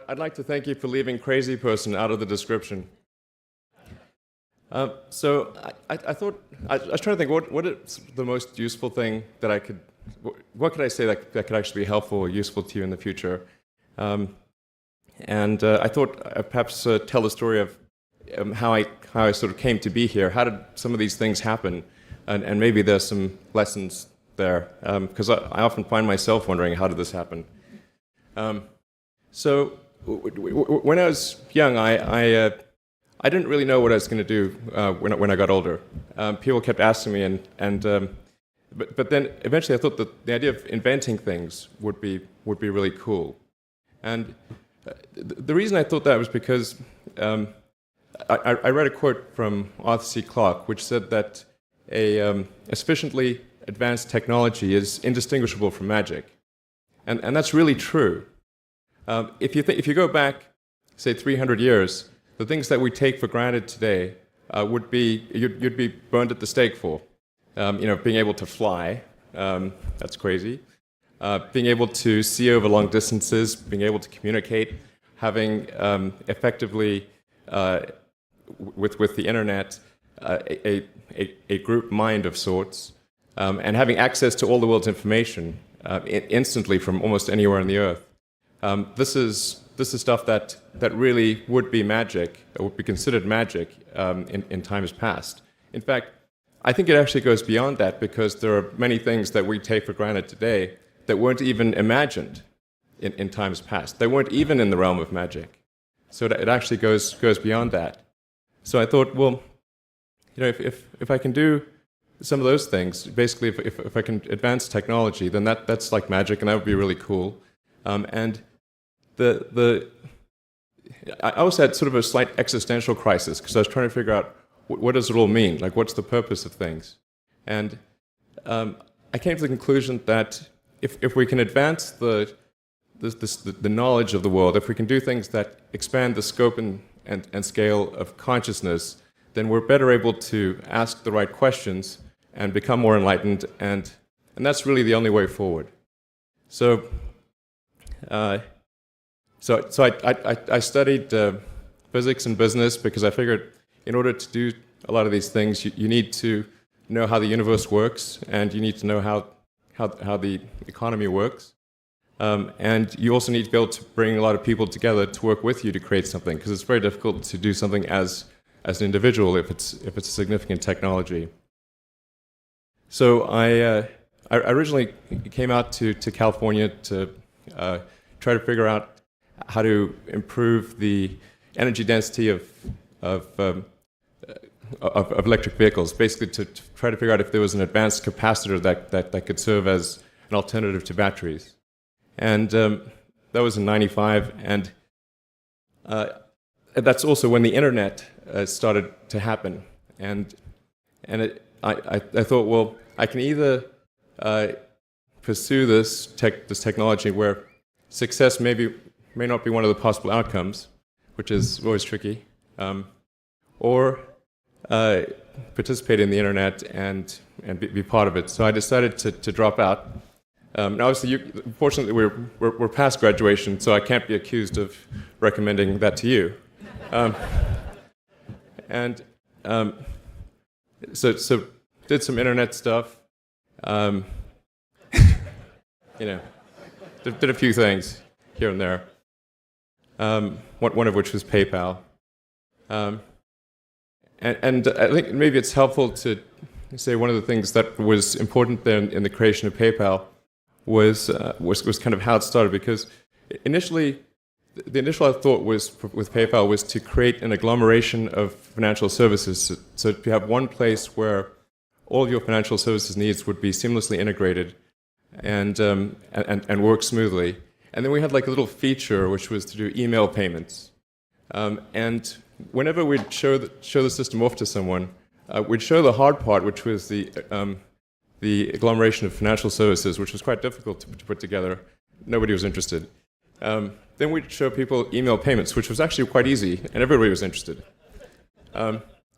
I'd like to thank you for leaving crazy person out of the description. So I thought, I was trying to think, what is the most useful thing that I could, what could I say that could actually be helpful or useful to you in the future? And I thought I'd perhaps tell the story of how I sort of came to be here. How did some of these things happen? And maybe there's some lessons there, because I often find myself wondering, how did this happen? So when I was young, I didn't really know what I was going to do when I got older. People kept asking me, but then eventually I thought that the idea of inventing things would be really cool. And the reason I thought that was because I read a quote from Arthur C. Clarke, which said that a sufficiently advanced technology is indistinguishable from magic, and that's really true. If you go back, say 300 years, the things that we take for granted today would be you'd be burned at the stake for. Being able to fly, that's crazy. Being able to see over long distances, being able to communicate, having effectively with the internet a group mind of sorts, and having access to all the world's information instantly from almost anywhere on the earth. This is stuff that really would be magic, or would be considered magic in times past. In fact, I think it actually goes beyond that, because there are many things that we take for granted today that weren't even imagined in times past. They weren't even in the realm of magic. So it actually goes beyond that. So I thought, well, if I can do some of those things, basically if I can advance technology, then that's like magic, and that would be really cool. And I also had sort of a slight existential crisis, because I was trying to figure out what does it all mean? Like, what's the purpose of things? And I came to the conclusion that if we can advance the knowledge of the world, if we can do things that expand the scope and scale of consciousness, then we're better able to ask the right questions and become more enlightened, and that's really the only way forward. So I studied physics and business, because I figured in order to do a lot of these things, you need to know how the universe works, and you need to know how the economy works. And you also need to be able to bring a lot of people together to work with you to create something, because it's very difficult to do something as an individual if it's a significant technology. So I originally came out to California to try to figure out how to improve the energy density of electric vehicles, basically to try to figure out if there was an advanced capacitor that could serve as an alternative to batteries. And that was in '95, and that's also when the internet started to happen. And I thought, well, I can either pursue this technology where success may not be one of the possible outcomes, which is always tricky, or participate in the internet and be part of it. So I decided to drop out. Now, obviously, fortunately, we're past graduation, so I can't be accused of recommending that to you. So did some internet stuff. Did a few things here and there. One of which was PayPal. And I think maybe it's helpful to say one of the things that was important there in the creation of PayPal was kind of how it started, because initially, the initial thought with PayPal was to create an agglomeration of financial services. So you have one place where all of your financial services needs would be seamlessly integrated and work smoothly. And then we had like a little feature which was to do email payments. And whenever we'd show the system off to someone, we'd show the hard part, which was the agglomeration of financial services, which was quite difficult to put together. Nobody was interested. Then we'd show people email payments, which was actually quite easy, and everybody was interested.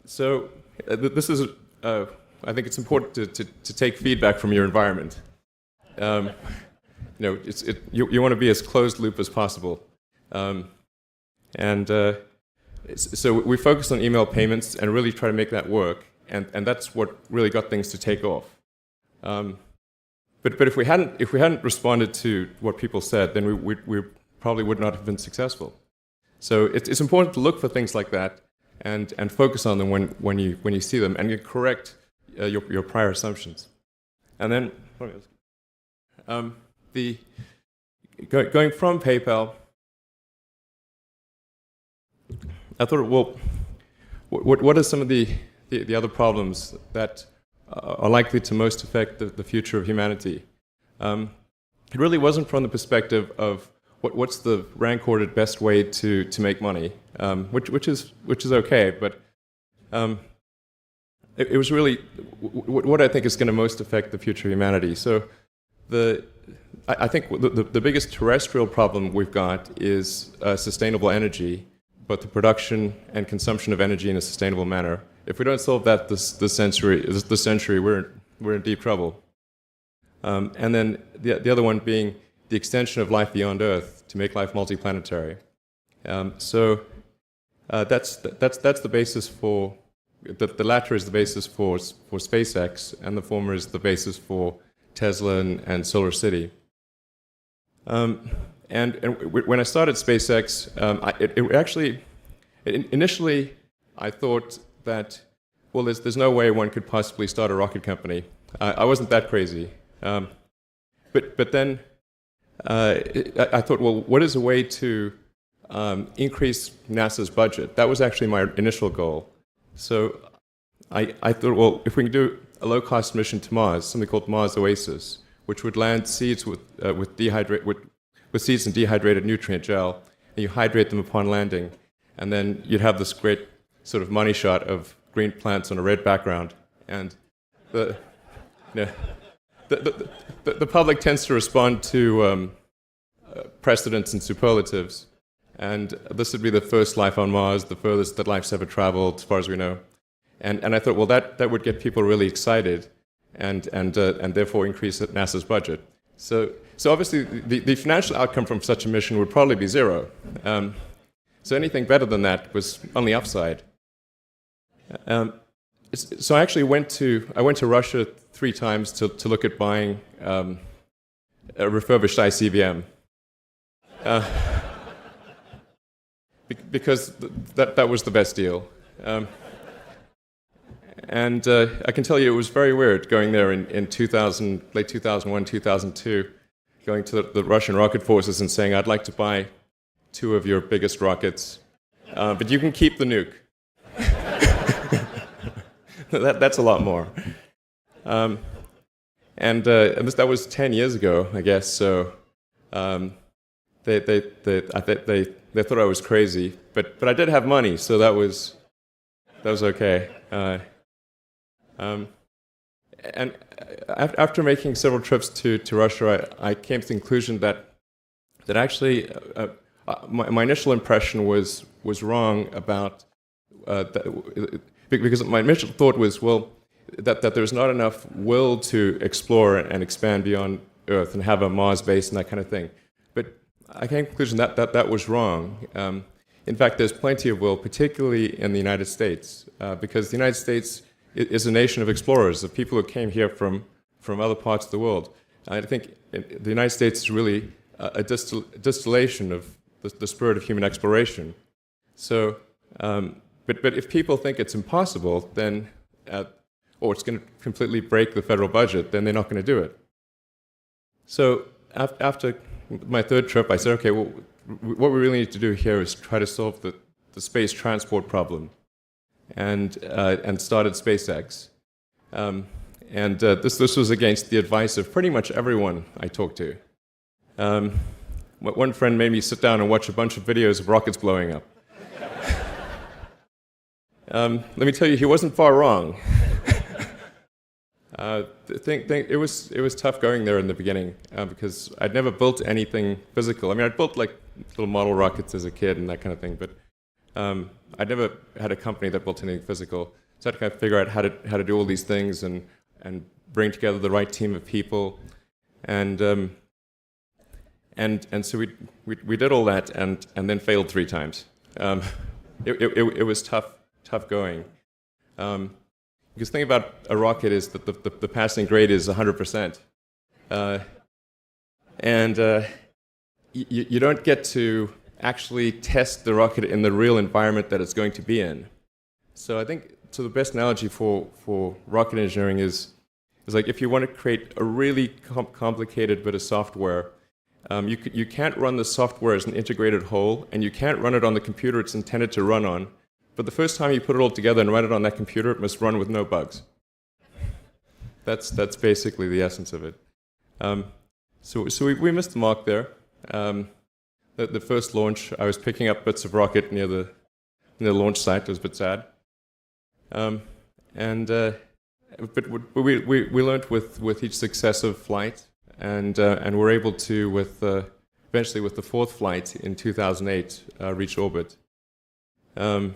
So this is, I think it's important to take feedback from your environment. You want to be as closed loop as possible. And so we focused on email payments and really try to make that work, and that's what really got things to take off. But if we hadn't responded to what people said, then we probably would not have been successful. So it's important to look for things like that and focus on them when you see them, and you correct your prior assumptions. And then going from PayPal, I thought, well, what are some of the other problems that are likely to most affect the future of humanity? It really wasn't from the perspective of what's the rank-ordered best way to make money, which is okay, but it was really what I think is going to most affect the future of humanity. So I think the biggest terrestrial problem we've got is sustainable energy, but the production and consumption of energy in a sustainable manner. If we don't solve that this century, we're in deep trouble. And then the other one being the extension of life beyond Earth to make life multiplanetary. So that's the basis for the latter is the basis for SpaceX, and the former is the basis for Tesla and Solar City. And when I started SpaceX, initially I thought that, well, there's no way one could possibly start a rocket company. I wasn't that crazy. But then I thought, well, what is a way to increase NASA's budget? That was actually my initial goal. So I thought, well, if we can do a low-cost mission to Mars, something called Mars Oasis, which would land seeds with seeds in dehydrated nutrient gel, and you hydrate them upon landing, and then you'd have this great sort of money shot of green plants on a red background, and the public tends to respond to precedents and superlatives, and this would be the first life on Mars, the furthest that life's ever traveled, as far as we know. And I thought, well, that would get people really excited, and therefore increase NASA's budget. So obviously, the financial outcome from such a mission would probably be zero. So anything better than that was on the upside. So I actually went to Russia 3 times to look at buying a refurbished ICBM. Because that was the best deal. And I can tell you it was very weird going there in late 2001, 2002, going to the Russian rocket forces and saying, I'd like to buy 2 of your biggest rockets, but you can keep the nuke. That's a lot more. And that was 10 years ago, I guess, so they thought I was crazy, but I did have money, so that was okay. And after making several trips to Russia, I came to the conclusion that actually my initial impression was wrong about that, because my initial thought was, well, that there's not enough will to explore and expand beyond Earth and have a Mars base and that kind of thing. But I came to the conclusion that was wrong. In fact, there's plenty of will, particularly in the United States, because the United States is a nation of explorers, of people who came here from other parts of the world. I think the United States is really a distillation of the spirit of human exploration. So, but if people think it's impossible, then, or it's going to completely break the federal budget, then they're not going to do it. So after my 3rd trip, I said, okay, well, what we really need to do here is try to solve the space transport problem, and started SpaceX. This was against the advice of pretty much everyone I talked to. One friend made me sit down and watch a bunch of videos of rockets blowing up. Let me tell you, he wasn't far wrong. It was tough going there in the beginning because I'd never built anything physical. I mean, I'd built like little model rockets as a kid and that kind of thing, but I'd never had a company that built anything physical. So I had to kind of figure out how to do all these things and bring together the right team of people, and so we did all that and then failed 3 times. It was tough going. Because the thing about a rocket is that the passing grade is 100%. You don't get to actually test the rocket in the real environment that it's going to be in. So I think the best analogy for rocket engineering is like if you want to create a really complicated bit of software, you can't run the software as an integrated whole, and you can't run it on the computer it's intended to run on. But the first time you put it all together and run it on that computer, it must run with no bugs. That's basically the essence of it. So we missed the mark there. The first launch, I was picking up bits of rocket near the launch site. It was a bit sad. But we learned with each successive flight, and we're able to, eventually with the fourth flight in 2008, reach orbit. And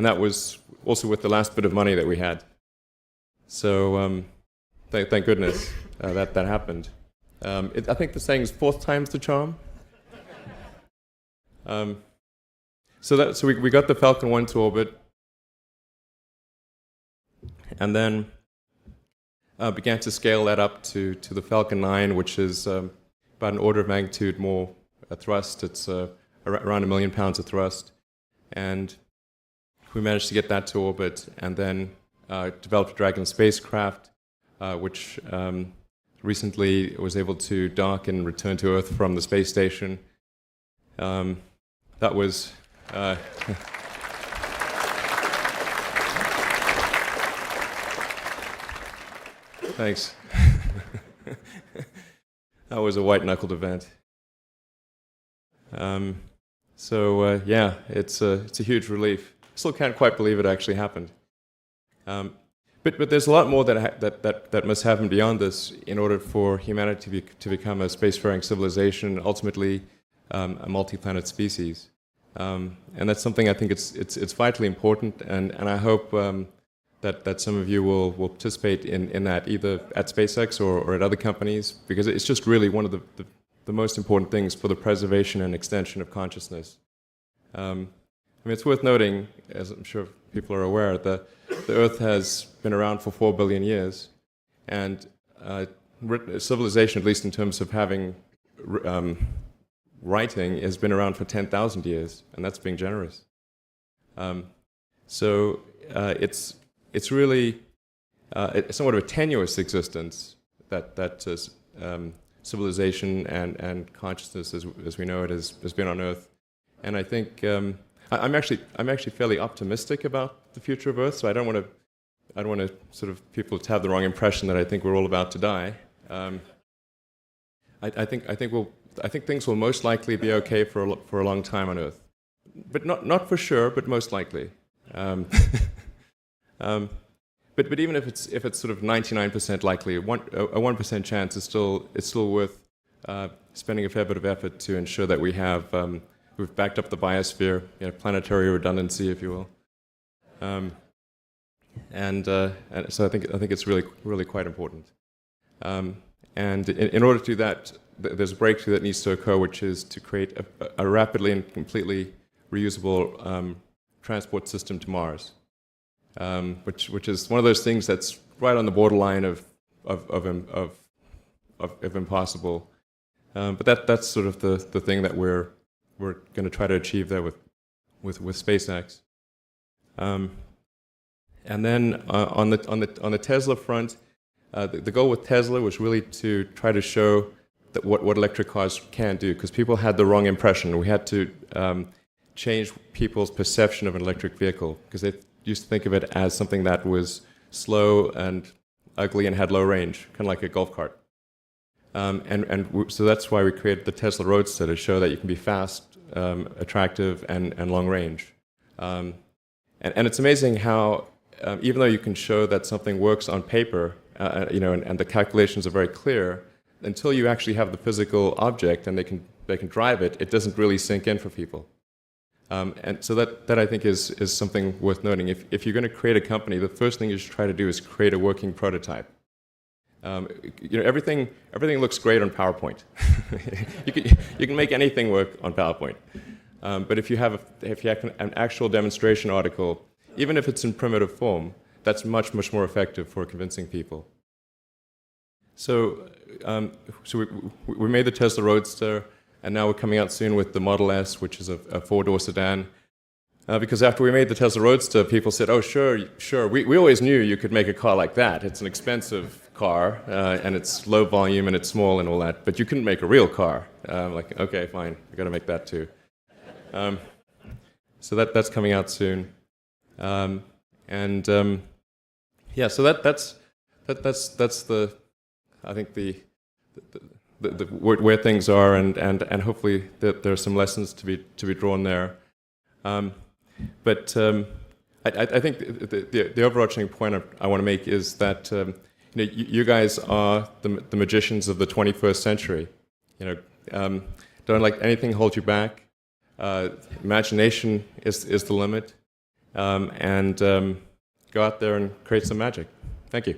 that was also with the last bit of money that we had. So thank goodness that happened. I think the saying is fourth time's the charm. So we got the Falcon 1 to orbit, and then began to scale that up to the Falcon 9, which is about an order of magnitude more thrust. It's around 1 million pounds of thrust, and we managed to get that to orbit, and then developed a Dragon spacecraft, which recently was able to dock and return to Earth from the space station. That was thanks. That was a white-knuckled event. Yeah, it's a huge relief. Still can't quite believe it actually happened. But there's a lot more that must happen beyond this in order for humanity to become a spacefaring civilization, ultimately a multi-planet species. And that's something I think it's vitally important, and I hope that some of you will participate in that, either at SpaceX or at other companies, because it's just really one of the most important things for the preservation and extension of consciousness. I mean, it's worth noting, as I'm sure people are aware, the Earth has been around for 4 billion years, and civilization, at least in terms of having writing, has been around for 10,000 years, and that's being generous. It's really somewhat of a tenuous existence that civilization and consciousness, as we know it, has been on Earth, and I think. I'm actually fairly optimistic about the future of Earth, so I don't want to sort of people to have the wrong impression that I think we're all about to die. I think things will most likely be okay for a long time on Earth, but not for sure, but most likely. But even if it's sort of 99% likely, a 1% chance is still worth spending a fair bit of effort to ensure that we've backed up the biosphere, planetary redundancy, if you will, and so I think it's really quite important. And in order to do that, there's a breakthrough that needs to occur, which is to create a rapidly and completely reusable transport system to Mars, which is one of those things that's right on the borderline of impossible. But that's sort of the thing that we're going to try to achieve there with SpaceX. And then on the Tesla front, the goal with Tesla was really to try to show that what electric cars can do, because people had the wrong impression. We had to change people's perception of an electric vehicle, because they used to think of it as something that was slow and ugly and had low range, kind of like a golf cart. So that's why we created the Tesla Roadster, to show that you can be fast, attractive, and long range. And it's amazing how, even though you can show that something works on paper, and the calculations are very clear, until you actually have the physical object and they can drive it, it doesn't really sink in for people. And so that I think is something worth noting. If you're going to create a company, the first thing you should try to do is create a working prototype. Everything looks great on PowerPoint. you can make anything work on PowerPoint, But if you have an actual demonstration article, even if it's in primitive form, that's much, much more effective for convincing people. So we made the Tesla Roadster, and now we're coming out soon with the Model S, which is a four-door sedan. Because after we made the Tesla Roadster, people said, oh, sure, we always knew you could make a car like that. It's an expensive car, and it's low volume, and it's small and all that, but you couldn't make a real car. Like, okay, fine, we've got to make that too. So that's coming out soon. Yeah, so that's the, I think the where things are, and hopefully that there are some lessons to be drawn there. But I think the overarching point I want to make is that you guys are the magicians of the 21st century. Don't let anything hold you back. Imagination is the limit, and go out there and create some magic. Thank you.